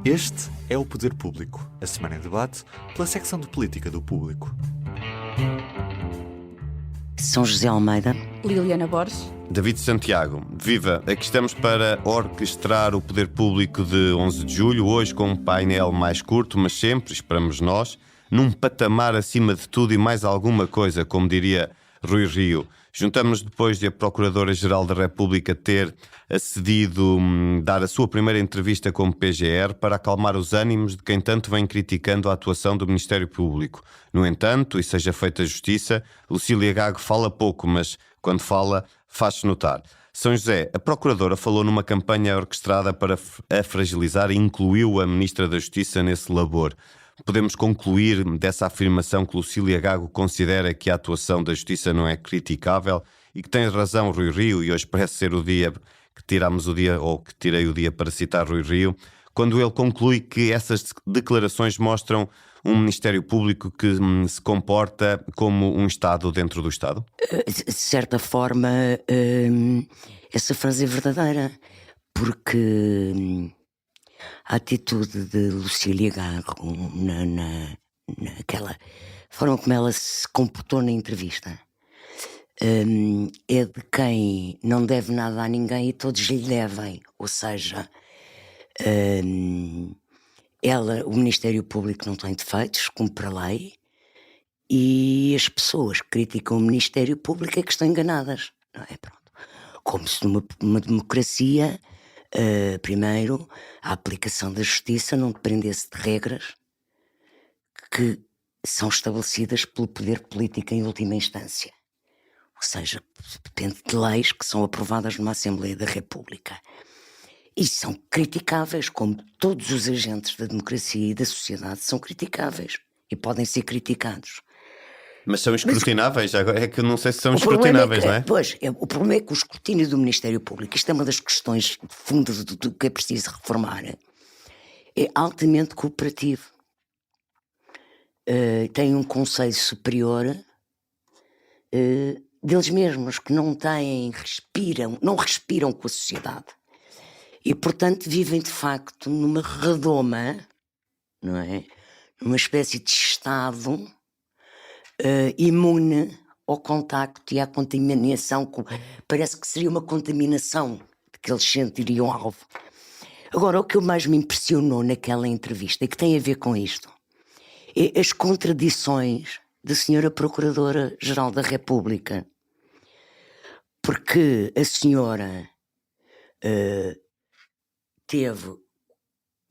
Este é o Poder Público, a semana em debate pela secção de política do Público. São José Almeida, Liliana Borges, David Santiago, viva! Aqui estamos para orquestrar o Poder Público de 11 de julho, hoje com um painel mais curto, mas sempre, esperamos nós, num patamar acima de tudo e mais alguma coisa, como diria Rui Rio. Juntamos-nos depois de a Procuradora-Geral da República ter acedido dar a sua primeira entrevista como PGR para acalmar os ânimos de quem tanto vem criticando a atuação do Ministério Público. No entanto, e seja feita justiça, Lucília Gago fala pouco, mas quando fala, faz-se notar. São José, a Procuradora falou numa campanha orquestrada para a fragilizar e incluiu a Ministra da Justiça nesse labor. Podemos concluir dessa afirmação que Lucília Gago considera que a atuação da Justiça não é criticável e que tem razão Rui Rio, e hoje parece ser o dia que tiramos o dia, ou que tirei o dia para citar Rui Rio, quando ele conclui que essas declarações mostram um Ministério Público que se comporta como um Estado dentro do Estado? de certa forma, essa frase é verdadeira, porque a atitude de Lucília Gago naquela forma como ela se comportou na entrevista é de quem não deve nada a ninguém e todos lhe devem. Ou seja, o Ministério Público não tem defeitos, cumpre a lei, e as pessoas que criticam o Ministério Público é que estão enganadas. Não é? Pronto. Como se numa democracia, primeiro, a aplicação da justiça não dependesse de regras que são estabelecidas pelo poder político em última instância. Ou seja, depende de leis que são aprovadas numa Assembleia da República. E são criticáveis, como todos os agentes da democracia e da sociedade são criticáveis e podem ser criticados. Mas são escrutináveis? Agora é que eu não sei se são escrutináveis, não é? Pois, o problema é que o escrutínio do Ministério Público, isto é uma das questões fundas do que é preciso reformar, é altamente cooperativo. Tem um conselho superior deles mesmos, que não respiram com a sociedade. E, portanto, vivem de facto numa redoma, não é? Numa espécie de Estado imune ao contacto e à contaminação. Parece que seria uma contaminação de que eles sentiriam alvo. Agora, o que mais me impressionou naquela entrevista, e que tem a ver com isto, é as contradições da senhora Procuradora-Geral da República. Porque a senhora teve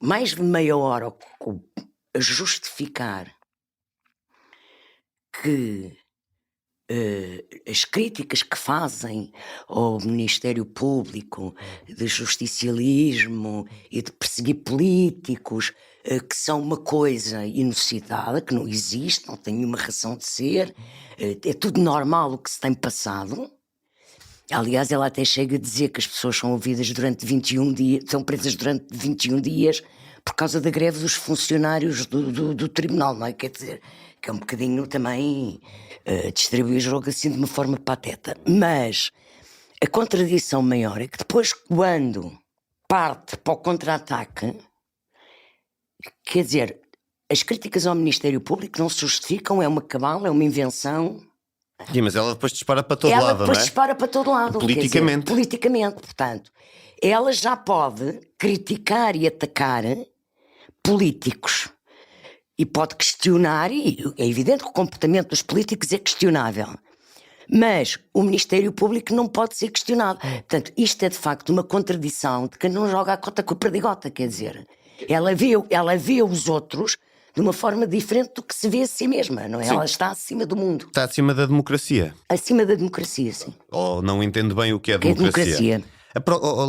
mais de meia hora a justificar que as críticas que fazem ao Ministério Público de justicialismo e de perseguir políticos, que são uma coisa inusitada, que não existe, não tem nenhuma razão de ser, é tudo normal o que se tem passado. Aliás, ela até chega a dizer que as pessoas são ouvidas durante 21 dias, são presas durante 21 dias por causa da greve dos funcionários do tribunal, não é? Quer dizer, que é um bocadinho também distribuir o jogo assim de uma forma pateta. Mas a contradição maior é que depois, quando parte para o contra-ataque, quer dizer, as críticas ao Ministério Público não se justificam, é uma cabala, é uma invenção. Sim, mas ela depois dispara para todo lado, não é? Ela depois dispara para todo lado. Politicamente. Quer dizer, politicamente, portanto. Ela já pode criticar e atacar políticos. E pode questionar, e é evidente que o comportamento dos políticos é questionável. Mas o Ministério Público não pode ser questionado. Portanto, isto é de facto uma contradição de quem não joga a cota com a perdigota, quer dizer. Ela vê os outros de uma forma diferente do que se vê a si mesma, não é? Sim. Ela está acima do mundo. Está acima da democracia. Acima da democracia, sim. Ou não entende bem o que é Que é democracia. democracia.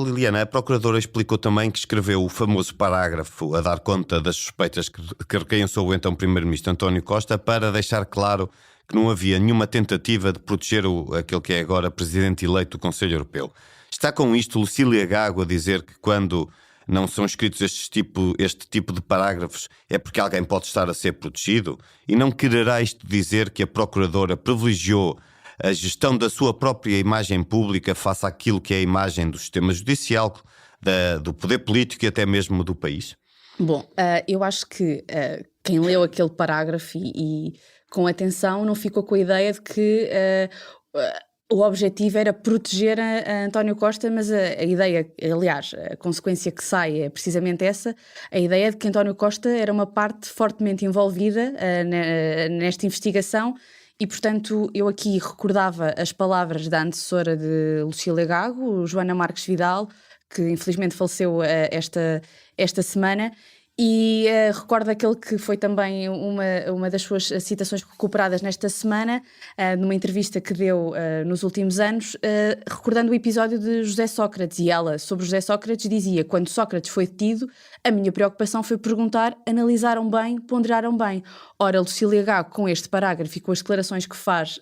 Liliana, a Procuradora explicou também que escreveu o famoso parágrafo a dar conta das suspeitas que recaiam sobre o então Primeiro-Ministro António Costa, para deixar claro que não havia nenhuma tentativa de proteger aquele que é agora Presidente eleito do Conselho Europeu. Está com isto Lucília Gago a dizer que quando não são escritos este tipo de parágrafos é porque alguém pode estar a ser protegido? E não quererá isto dizer que a Procuradora privilegiou a gestão da sua própria imagem pública face àquilo que é a imagem do sistema judicial, do poder político e até mesmo do país? Bom, eu acho que quem leu aquele parágrafo e com atenção não ficou com a ideia de que o objetivo era proteger a António Costa, mas a ideia, aliás, a consequência que sai é precisamente essa, a ideia de que António Costa era uma parte fortemente envolvida nesta investigação. E, portanto, eu aqui recordava as palavras da antecessora de Lucília Gago, Joana Marques Vidal, que infelizmente faleceu esta semana, e recordo aquele que foi também uma das suas citações recuperadas nesta semana, numa entrevista que deu nos últimos anos, recordando o episódio de José Sócrates. E ela, sobre José Sócrates, dizia: quando Sócrates foi detido, a minha preocupação foi perguntar, analisaram bem, ponderaram bem. Ora, Lucília Gago, com este parágrafo e com as declarações que faz,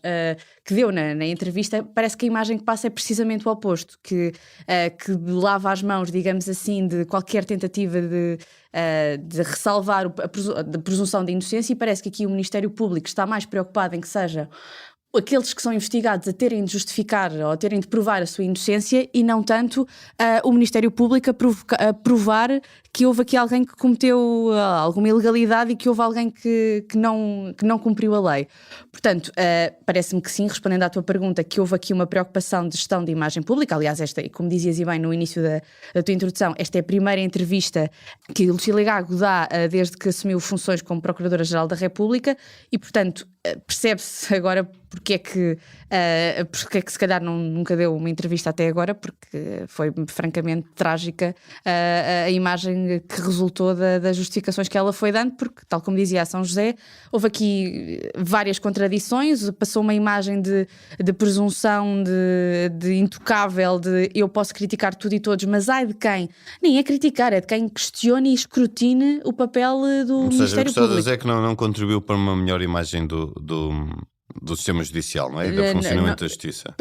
que deu na entrevista, parece que a imagem que passa é precisamente o oposto, que lava as mãos, digamos assim, de qualquer tentativa de ressalvar a presunção de inocência, e parece que aqui o Ministério Público está mais preocupado em que seja aqueles que são investigados a terem de justificar ou a terem de provar a sua inocência, e não tanto o Ministério Público a provar que houve aqui alguém que cometeu alguma ilegalidade e que houve alguém que não cumpriu a lei. Portanto, parece-me que sim, respondendo à tua pergunta, que houve aqui uma preocupação de gestão de imagem pública. Aliás, esta, como dizias e bem no início da tua introdução, esta é a primeira entrevista que Lucília Gago dá desde que assumiu funções como Procuradora-Geral da República, e, portanto, percebe-se agora porque é que se calhar nunca deu uma entrevista até agora, porque foi francamente trágica a imagem que resultou das justificações que ela foi dando, porque, tal como dizia a São José, houve aqui várias contradições, passou uma imagem de presunção, de intocável, de eu posso criticar tudo e todos, mas ai de quem, nem é criticar, é de quem questione e escrutine o papel do Ministério Público. Ou seja, dizer que não contribuiu para uma melhor imagem do sistema judicial, não é? E do funcionamento da justiça.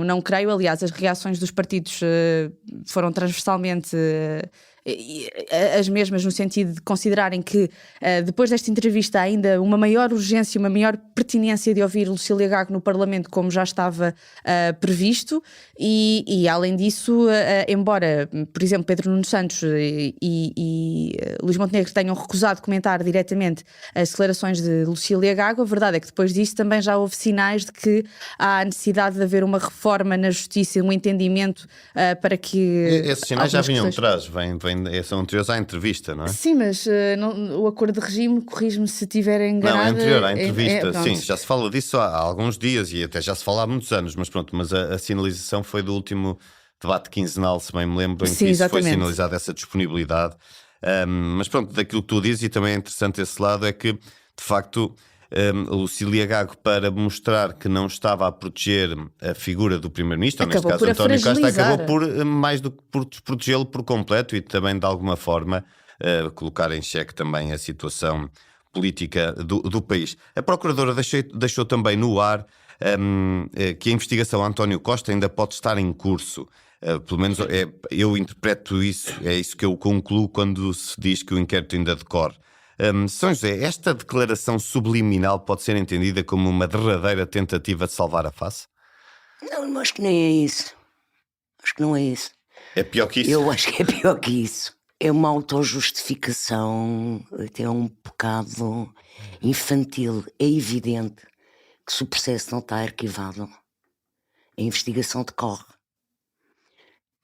Não creio. Aliás, as reações dos partidos foram transversalmente as mesmas, no sentido de considerarem que depois desta entrevista há ainda uma maior urgência, uma maior pertinência de ouvir Lucília Gago no Parlamento, como já estava previsto, e além disso, embora, por exemplo, Pedro Nuno Santos e Luís Montenegro tenham recusado comentar diretamente as declarações de Lucília Gago, a verdade é que depois disso também já houve sinais de que há a necessidade de haver uma reforma na justiça, um entendimento para que... Esses sinais já vinham atrás, são anteriores à entrevista, não é? Sim, mas o acordo de regime, corrijo-me se estiver enganada... Não, é anterior à entrevista, sim, já se fala disso há alguns dias e até já se fala há muitos anos, mas pronto, mas a sinalização foi do último debate quinzenal, se bem me lembro, em que isso foi sinalizada, essa disponibilidade. Mas pronto, daquilo que tu dizes, e também é interessante esse lado, é que, de facto, Lucília Gago, para mostrar que não estava a proteger a figura do Primeiro-Ministro, ou neste caso António Costa, acabou por, mais do que por desprotegê-lo por completo e também, de alguma forma, colocar em xeque também a situação política do país. A Procuradora deixou também no ar que a investigação a António Costa ainda pode estar em curso. Pelo menos eu interpreto isso, é isso que eu concluo quando se diz que o inquérito ainda decorre. São José, esta declaração subliminal pode ser entendida como uma derradeira tentativa de salvar a face? Não, acho que nem é isso. Acho que não é isso. É pior que isso? Eu acho que é pior que isso. É uma autojustificação até um bocado infantil. É evidente que se o processo não está arquivado, a investigação decorre.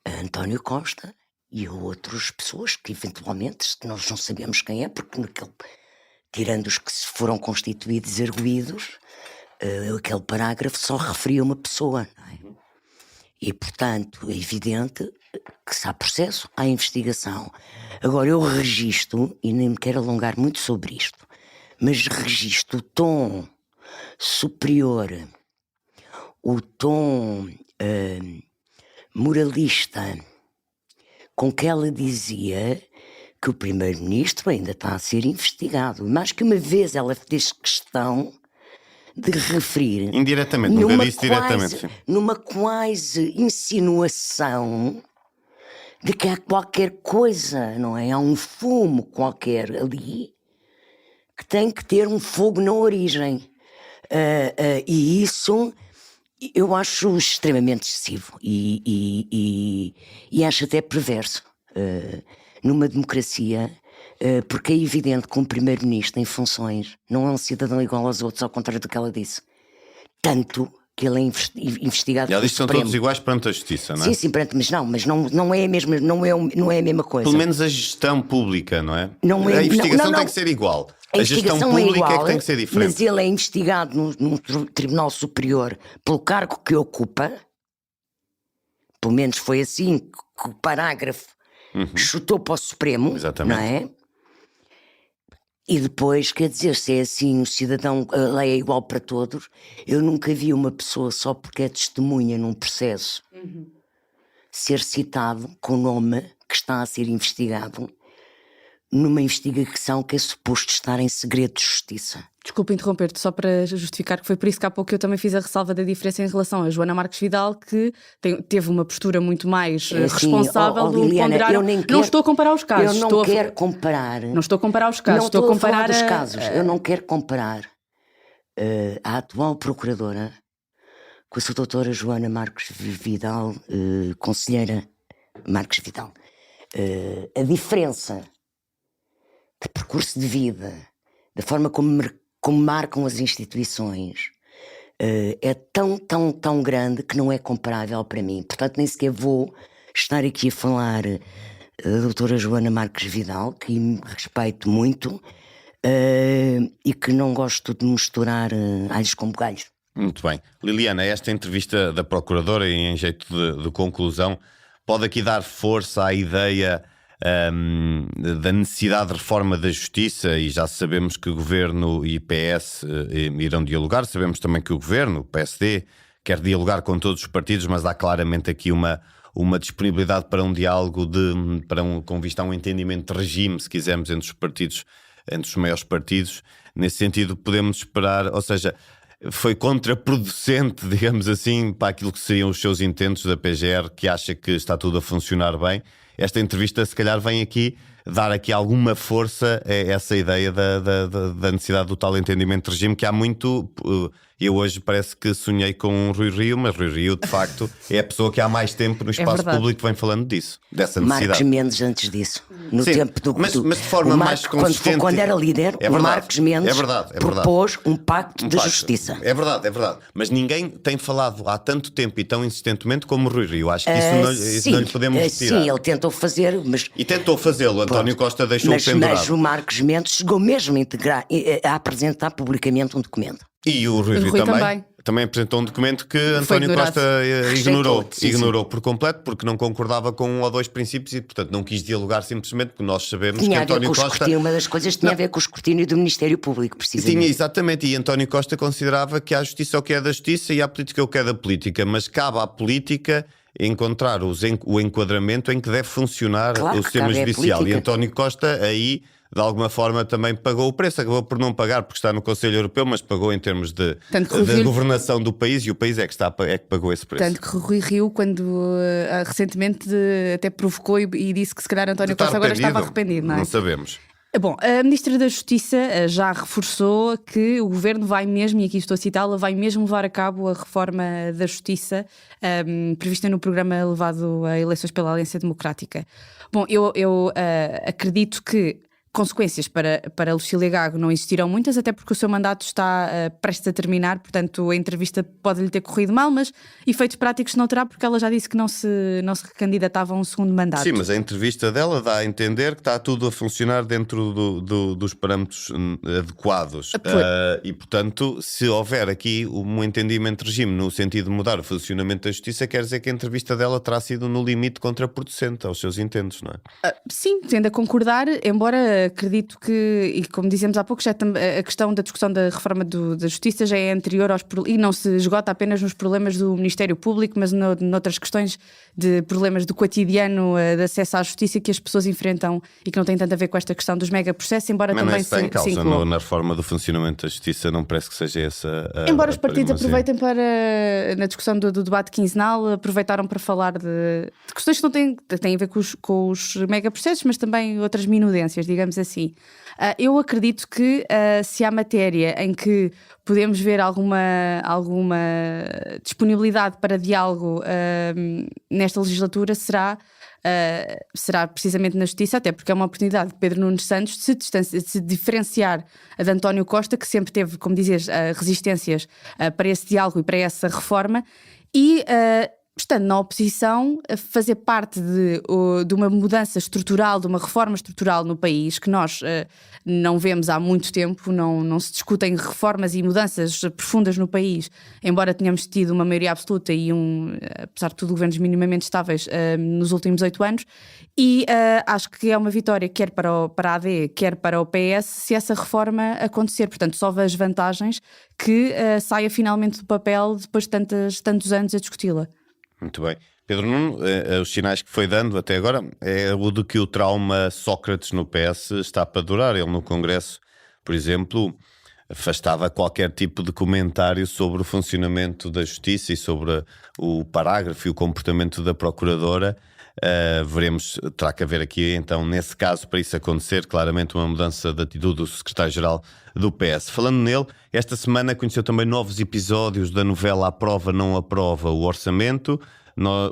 A António Costa e a outras pessoas que eventualmente nós não sabemos quem é, porque tirando os que se foram constituídos arguidos, aquele parágrafo só referia uma pessoa, não é? E portanto é evidente que se há processo, há investigação. Agora eu registro, e nem me quero alongar muito sobre isto, mas registro o tom superior, o tom moralista com que ela dizia que o Primeiro-Ministro ainda está a ser investigado. Mais que uma vez ela fez questão de referir... Indiretamente, nunca disse diretamente. Numa quase insinuação de que há qualquer coisa, não é? Há um fumo qualquer ali que tem que ter um fogo na origem. E isso... eu acho extremamente excessivo e acho até perverso. Numa democracia, Porque é evidente que um primeiro-ministro em funções não é um cidadão igual aos outros, ao contrário do que ela disse. Tanto que ele é investigado Ela pelo diz que são Supremo. todos iguais perante a justiça, não é? Sim, sim, mas não é a mesma, não é a mesma coisa. Pelo menos a gestão pública, não é? Não é- A investigação não. tem que ser igual. A A gestão investigação pública igual, é que tem que ser diferente. mas ele é investigado num Tribunal Superior pelo cargo que ocupa. Pelo menos foi assim que o parágrafo chutou para o Supremo, Exatamente. não é? E depois, quer dizer, se é assim, o cidadão, a lei é igual para todos. Eu nunca vi uma pessoa só porque é testemunha num processo ser citado com o nome que está a ser investigado numa investigação que é suposto estar em segredo de justiça. Desculpa interromper-te, só para justificar que foi por isso que há pouco eu também fiz a ressalva da diferença em relação a Joana Marques Vidal, que teve uma postura muito mais responsável do Liliana, ponderar. eu nem Não quero- estou a comparar os casos. Eu não quero comparar. Não estou a comparar os casos, Não estou a comparar falar dos casos. Eu não quero comparar a atual procuradora com a sua doutora Joana Marques Vidal, conselheira Marques Vidal. A diferença de percurso de vida, da forma como marcam as instituições, é tão grande que não é comparável para mim. Portanto, nem sequer vou estar aqui a falar da doutora Joana Marques Vidal, que respeito muito e que não gosto de misturar alhos com bugalhos. Muito bem. Liliana, esta entrevista da Procuradora, e em jeito de conclusão, pode aqui dar força à ideia da necessidade de reforma da justiça, e já sabemos que o Governo e PS irão dialogar. Sabemos também que o Governo, o PSD, quer dialogar com todos os partidos, mas há claramente aqui uma disponibilidade para um diálogo com vista a um entendimento de regime, se quisermos, entre os partidos, entre os maiores partidos. Nesse sentido, podemos esperar, ou seja, foi contraproducente, digamos assim, para aquilo que seriam os seus intentos da PGR, que acha que está tudo a funcionar bem. Esta entrevista, se calhar, vem aqui dar aqui alguma força a essa ideia da necessidade do tal entendimento de regime, que há muito... Eu hoje parece que sonhei com o Rui Rio, mas Rui Rio, de facto, é a pessoa que há mais tempo no espaço público que vem falando disso, dessa necessidade. Marcos Mendes antes disso, no Sim, tempo do... mas de forma mais consistente. Quando era líder, É o verdade, Marcos Mendes é verdade. propôs um pacto de Pacto. justiça. É verdade. Mas ninguém tem falado há tanto tempo e tão insistentemente como o Rui Rio. Acho que isso não lhe podemos retirar. Sim, ele tentou fazer, mas... E tentou fazê-lo, António Costa deixou-o pendurado. Mas o Marcos Mendes chegou mesmo a apresentar publicamente um documento. E o Rui Rio também apresentou um documento que António ignorado. Costa ignorou. Sim. Ignorou por completo, porque não concordava com um ou dois princípios e, portanto, não quis dialogar simplesmente, porque nós sabemos Tinha que a ver António com o Costa... escrutínio, uma das coisas tinha a ver com o escrutínio do Ministério Público, precisamente. Tinha, exatamente, e António Costa considerava que há justiça o que é da justiça e há política o que é da política, mas cabe à política encontrar o enquadramento em que deve funcionar Claro o que sistema cabe à judicial. E política. António Costa aí, de alguma forma, também pagou o preço. Acabou por não pagar porque está no Conselho Europeu, mas pagou em termos de governação do país, e o país é que pagou esse preço. Tanto que Rui Rio, quando recentemente até provocou e disse que se calhar António Está Costa agora arrependido? estava arrependido, não é? Não sabemos. Bom, a Ministra da Justiça já reforçou que o Governo vai mesmo, e aqui estou a citá-la, vai mesmo levar a cabo a reforma da Justiça prevista no programa levado a eleições pela Aliança Democrática. Bom, eu acredito que consequências para Lucília Gago não existirão muitas, até porque o seu mandato está prestes a terminar, portanto a entrevista pode-lhe ter corrido mal, mas efeitos práticos não terá, porque ela já disse que não se recandidatava a um segundo mandato. Sim, mas a entrevista dela dá a entender que está tudo a funcionar dentro dos parâmetros adequados. E, portanto, se houver aqui um entendimento de regime no sentido de mudar o funcionamento da justiça, quer dizer que a entrevista dela terá sido no limite contraproducente aos seus intentos, não é? Sim, tendo a concordar, embora acredito que, e como dizemos há pouco, já a questão da discussão da reforma da Justiça já é anterior e não se esgota apenas nos problemas do Ministério Público, mas noutras questões de problemas do cotidiano de acesso à justiça que as pessoas enfrentam e que não têm tanto a ver com esta questão dos megaprocessos, embora mas também não está em causa inclua. na reforma do funcionamento da justiça, não parece que seja essa Embora os partidos primazia. aproveitem na discussão do debate quinzenal, aproveitaram para falar de questões que não têm a ver com os megaprocessos, mas também outras minudências, digamos digamos assim. Eu acredito que se há matéria em que podemos ver alguma disponibilidade para diálogo nesta legislatura, será precisamente na Justiça, até porque é uma oportunidade de Pedro Nunes Santos de se diferenciar de António Costa, que sempre teve, como dizes, resistências para esse diálogo e para essa reforma, e estando na oposição, fazer parte de uma mudança estrutural, de uma reforma estrutural no país, que nós não vemos há muito tempo, não se discutem reformas e mudanças profundas no país, embora tenhamos tido uma maioria absoluta e apesar de tudo, governos minimamente estáveis nos últimos 8 anos, e acho que é uma vitória quer para a AD, quer para o PS, se essa reforma acontecer. Portanto, só vejo vantagens que saia finalmente do papel depois de tantos anos a discuti-la. Muito bem. Pedro Nuno, os sinais que foi dando até agora é o de que o trauma Sócrates no PS está para durar. Ele no Congresso, por exemplo, afastava qualquer tipo de comentário sobre o funcionamento da Justiça e sobre o parágrafo e o comportamento da Procuradora. Veremos, terá que haver aqui então, nesse caso, para isso acontecer, claramente uma mudança de atitude do Secretário-Geral do PS. Falando nele, esta semana conheceu também novos episódios da novela Aprova, Não Aprova o Orçamento.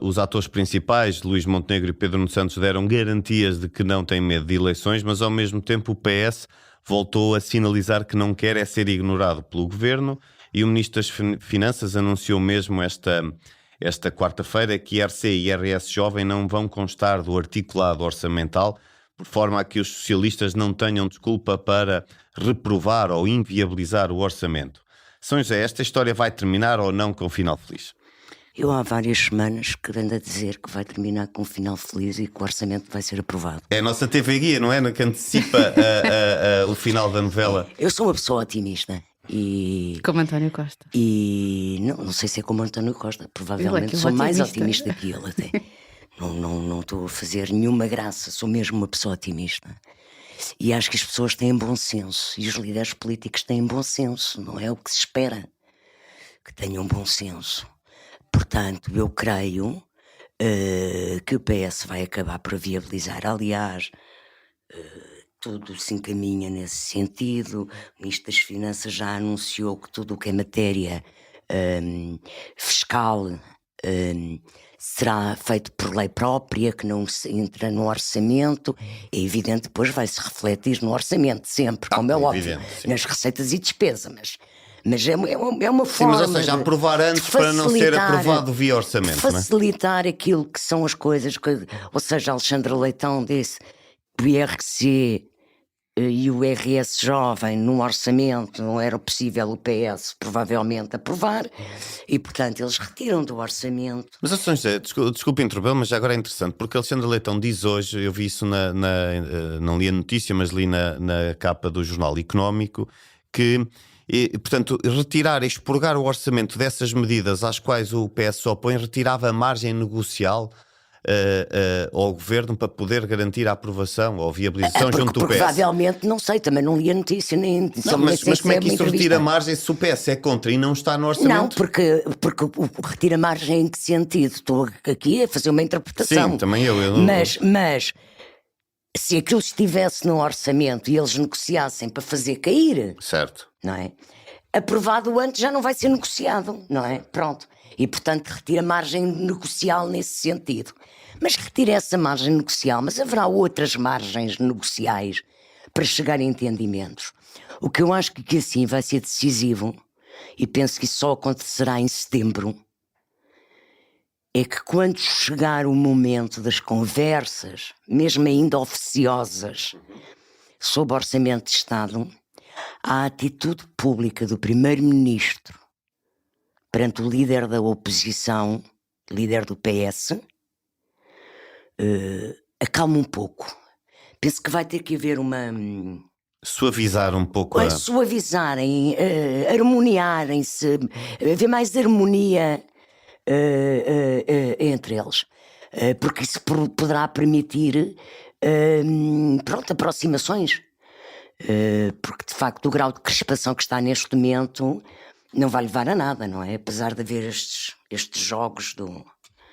Os atores principais, Luís Montenegro e Pedro Nuno Santos, deram garantias de que não têm medo de eleições, mas ao mesmo tempo o PS voltou a sinalizar que não quer ser ignorado pelo Governo, e o Ministro das Finanças anunciou mesmo esta quarta-feira que IRC e IRS Jovem não vão constar do articulado orçamental, por forma a que os socialistas não tenham desculpa para reprovar ou inviabilizar o orçamento. São José, esta história vai terminar ou não com um final feliz? Eu há várias semanas que ando a dizer que vai terminar com um final feliz e que o orçamento vai ser aprovado. É a nossa TV Guia, não é? Que antecipa o final da novela. Eu sou uma pessoa otimista. Como António Costa. E não sei se é como António Costa, provavelmente sou mais otimista que ele até. Não estou a fazer nenhuma graça, sou mesmo uma pessoa otimista. E acho que as pessoas têm bom senso e os líderes políticos têm bom senso, não é o que se espera que tenham bom senso. Portanto, eu creio que o PS vai acabar por viabilizar. Aliás, tudo se encaminha nesse sentido. O Ministro das Finanças já anunciou que tudo o que é matéria fiscal será feito por lei própria, que não se entra no orçamento. É evidente, depois vai-se refletir no orçamento, sempre, como é óbvio, evidente, nas receitas e despesas, mas é uma forma. Sim, mas ou seja, aprovar antes para não ser aprovado via orçamento. Facilitar aquilo que são as coisas. Ou seja, Alexandre Leitão disse que o IRC e o IRS Jovem no orçamento não era possível o PS provavelmente aprovar e, portanto, eles retiram do orçamento. Mas, São José, desculpe interromper, mas já agora é interessante, porque Alexandre Leitão diz hoje, eu vi isso não li a notícia, mas li na capa do Jornal Económico, que, portanto, retirar, expurgar o orçamento dessas medidas às quais o PS se opõe, retirava a margem negocial ao Governo para poder garantir a aprovação ou viabilização junto do PS. Provavelmente, não sei, também não li a notícia nem mas como é que isso retira a margem se o PS é contra e não está no orçamento? Não, porque retira a margem em que sentido? Estou aqui a fazer uma interpretação. Sim, também eu Mas se aquilo estivesse no orçamento e eles negociassem para fazer cair, certo, não é? Aprovado antes já não vai ser negociado, não é? Pronto. E, portanto, retira margem negocial nesse sentido. Mas retira essa margem negocial, mas haverá outras margens negociais para chegar a entendimentos. O que eu acho que assim vai ser decisivo, e penso que isso só acontecerá em setembro, é que quando chegar o momento das conversas, mesmo ainda oficiosas, sobre o Orçamento de Estado, a atitude pública do Primeiro-Ministro perante o líder da oposição, líder do PS, acalma um pouco. Penso que vai ter que haver suavizar um pouco suavizarem, harmoniarem-se, haver mais harmonia entre eles, porque isso poderá permitir aproximações, porque de facto o grau de crispação que está neste momento não vai levar a nada, não é? Apesar de haver estes jogos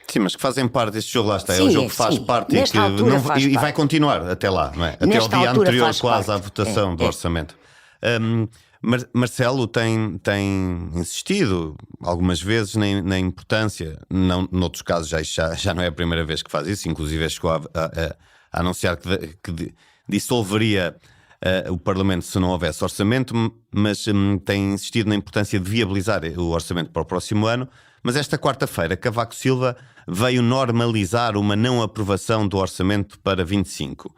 Sim, mas que fazem parte deste jogo, lá está, é Sim, um jogo que faz sim. parte e, Nesta que altura não, faz e vai parte. continuar até lá, não é? Até ao Nesta dia altura anterior faz quase à parte. votação do orçamento. Marcelo tem insistido algumas vezes na importância, não, noutros casos já não é a primeira vez que faz isso, inclusive chegou a anunciar que dissolveria o Parlamento se não houvesse orçamento, mas tem insistido na importância de viabilizar o orçamento para o próximo ano. Mas esta quarta-feira, Cavaco Silva veio normalizar uma não aprovação do orçamento para 25.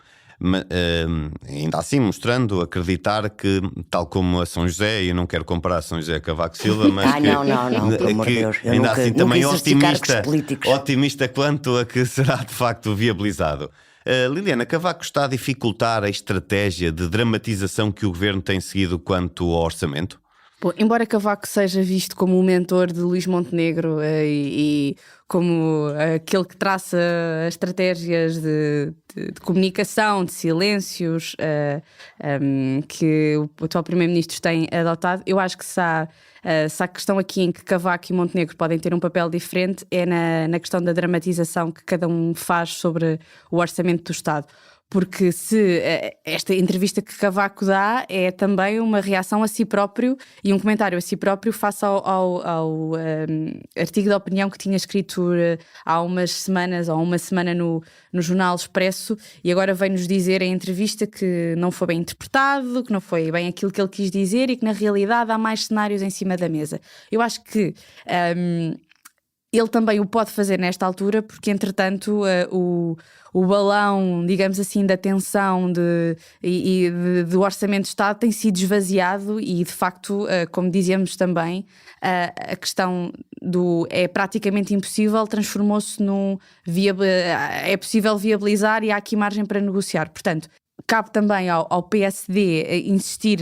Ainda assim mostrando, acreditar que, tal como a São José, e eu não quero comparar São José a Cavaco Silva, mas que, não, pelo amor de Deus. Eu ainda nunca, assim nunca também exerci cargos políticos. otimista quanto a que será de facto viabilizado. Liliana, Cavaco está a dificultar a estratégia de dramatização que o governo tem seguido quanto ao orçamento? Bom, embora Cavaco seja visto como o mentor de Luís Montenegro e como aquele que traça as estratégias de comunicação, de silêncios que o atual Primeiro-Ministro tem adotado, eu acho que se há questão aqui em que Cavaco e Montenegro podem ter um papel diferente é na questão da dramatização que cada um faz sobre o orçamento do Estado. Porque se esta entrevista que Cavaco dá é também uma reação a si próprio e um comentário a si próprio face ao artigo de opinião que tinha escrito há umas semanas ou uma semana no Jornal Expresso, e agora vem-nos dizer em entrevista que não foi bem interpretado, que não foi bem aquilo que ele quis dizer e que na realidade há mais cenários em cima da mesa. Eu acho que ele também o pode fazer nesta altura porque, entretanto, o balão, digamos assim, da tensão do Orçamento de Estado tem sido esvaziado e, de facto, como dizíamos também, a questão é praticamente impossível, transformou-se é possível viabilizar e há aqui margem para negociar. Portanto, cabe também ao PSD insistir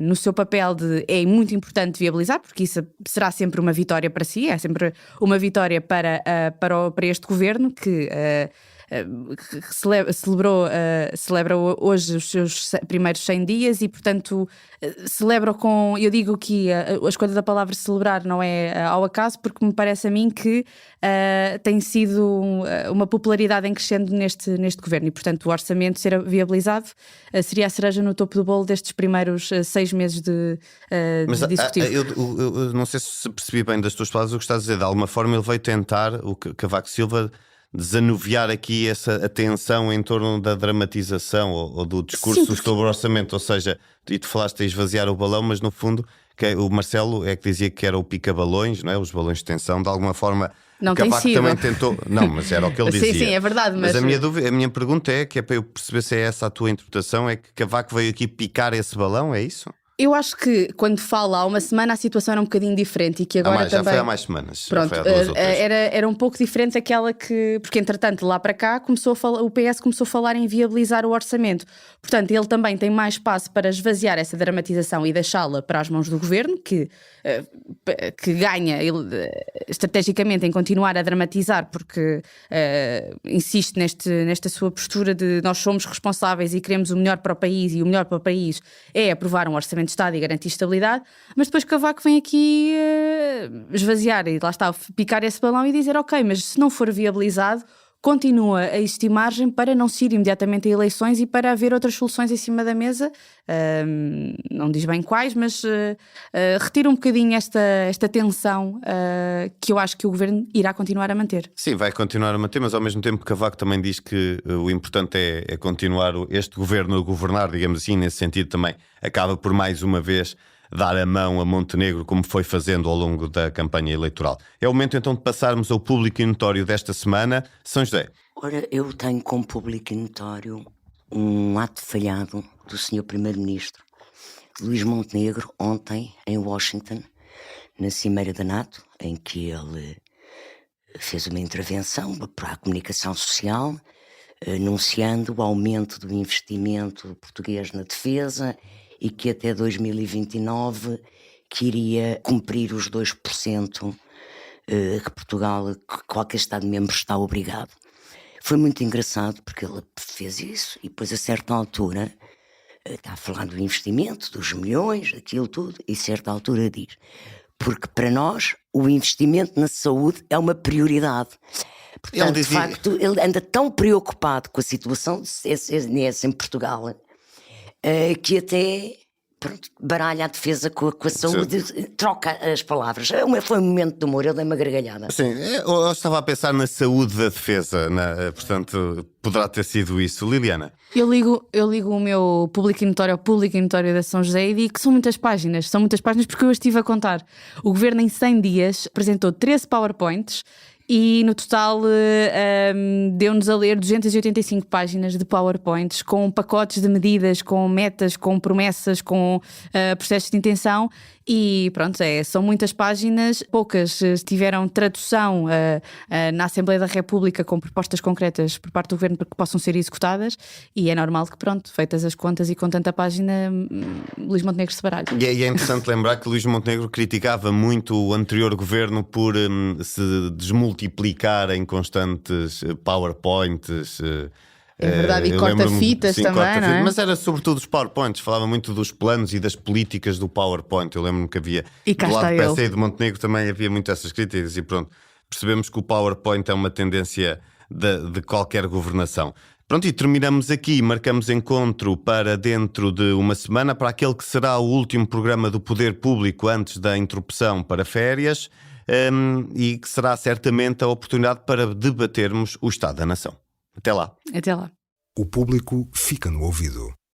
no seu papel de é muito importante viabilizar, porque isso será sempre uma vitória para si, é sempre uma vitória para este governo que celebra hoje os seus primeiros 100 dias e, portanto, celebra com... Eu digo que a escolha da palavra celebrar não é ao acaso, porque me parece a mim que tem sido uma popularidade em crescendo neste governo e, portanto, o orçamento ser viabilizado seria a cereja no topo do bolo destes primeiros 6 meses de executivo. Eu não sei se percebi bem das tuas palavras o que estás a dizer. De alguma forma ele veio tentar, o Cavaco Silva, desanuviar aqui essa atenção em torno da dramatização ou do discurso sobre o orçamento, ou seja, tu falaste de esvaziar o balão, mas no fundo o Marcelo é que dizia que era o pica-balões, não é? Os balões de tensão, de alguma forma não Cavaco tem sido. também tentou, não, mas era o que ele dizia. Sim, é verdade, mas a minha pergunta é para eu perceber se é essa a tua interpretação, é que Cavaco veio aqui picar esse balão, é isso? eu acho que quando fala há uma semana a situação era um bocadinho diferente e que agora já também... foi há mais semanas. Pronto, já foi há 2 ou 3. era um pouco diferente daquela que... Porque, entretanto, lá para cá o PS começou a falar em viabilizar o orçamento. Portanto, ele também tem mais espaço para esvaziar essa dramatização e deixá-la para as mãos do governo, que ganha estrategicamente em continuar a dramatizar, porque insiste nesta sua postura de nós somos responsáveis e queremos o melhor para o país, e o melhor para o país é aprovar um orçamento de Estado e garantir estabilidade, mas depois Cavaco vem aqui esvaziar e lá está, picar esse balão e dizer ok, mas se não for viabilizado, continua a existir margem para não se ir imediatamente a eleições e para haver outras soluções em cima da mesa, não diz bem quais, mas retira um bocadinho esta tensão que eu acho que o governo irá continuar a manter. Sim, vai continuar a manter, mas ao mesmo tempo Cavaco também diz que o importante é continuar este governo a governar, digamos assim, nesse sentido também acaba por mais uma vez dar a mão a Montenegro, como foi fazendo ao longo da campanha eleitoral. É o momento então de passarmos ao público e notório desta semana. São José. Ora, eu tenho como público e notório um ato falhado do Sr. Primeiro-Ministro Luís Montenegro ontem em Washington, na Cimeira da NATO, em que ele fez uma intervenção para a comunicação social, anunciando o aumento do investimento português na defesa e que até 2029 queria cumprir os 2% que Portugal, que qualquer Estado-membro está obrigado. Foi muito engraçado porque ele fez isso e depois a certa altura está a falar do investimento, dos milhões, aquilo tudo, e a certa altura diz: porque para nós o investimento na saúde é uma prioridade. Portanto, Ele dizia- de facto, ele anda tão preocupado com a situação do CNS em Portugal que até pronto, baralha a defesa com a saúde, troca as palavras. Foi um momento de humor, ele deu uma gargalhada. Sim, eu estava a pensar na saúde da defesa, portanto, poderá ter sido isso. Liliana? Eu ligo o meu público e notório ao público e notório da São José e digo que são muitas páginas porque eu estive a contar. O governo em 100 dias apresentou 13 PowerPoints e no total deu-nos a ler 285 páginas de PowerPoints com pacotes de medidas, com metas, com promessas, com processos de intenção e pronto, são muitas páginas, poucas tiveram tradução na Assembleia da República com propostas concretas por parte do governo para que possam ser executadas e é normal que pronto, feitas as contas e com tanta página Luís Montenegro se baralha. E é interessante lembrar que Luís Montenegro criticava muito o anterior governo por se desmultiplicar em constantes PowerPoints. É verdade, e corta-fitas também, não é? Mas era sobretudo os PowerPoints, falava muito dos planos e das políticas do PowerPoint. Eu lembro-me que havia, E cá do lado está do ele. PC e de Montenegro também havia muito essas críticas e pronto, percebemos que o PowerPoint é uma tendência de qualquer governação. Pronto, e terminamos aqui, marcamos encontro para dentro de uma semana, para aquele que será o último programa do Poder Público antes da interrupção para férias, e que será certamente a oportunidade para debatermos o Estado da Nação. Até lá. Até lá. O público fica no ouvido.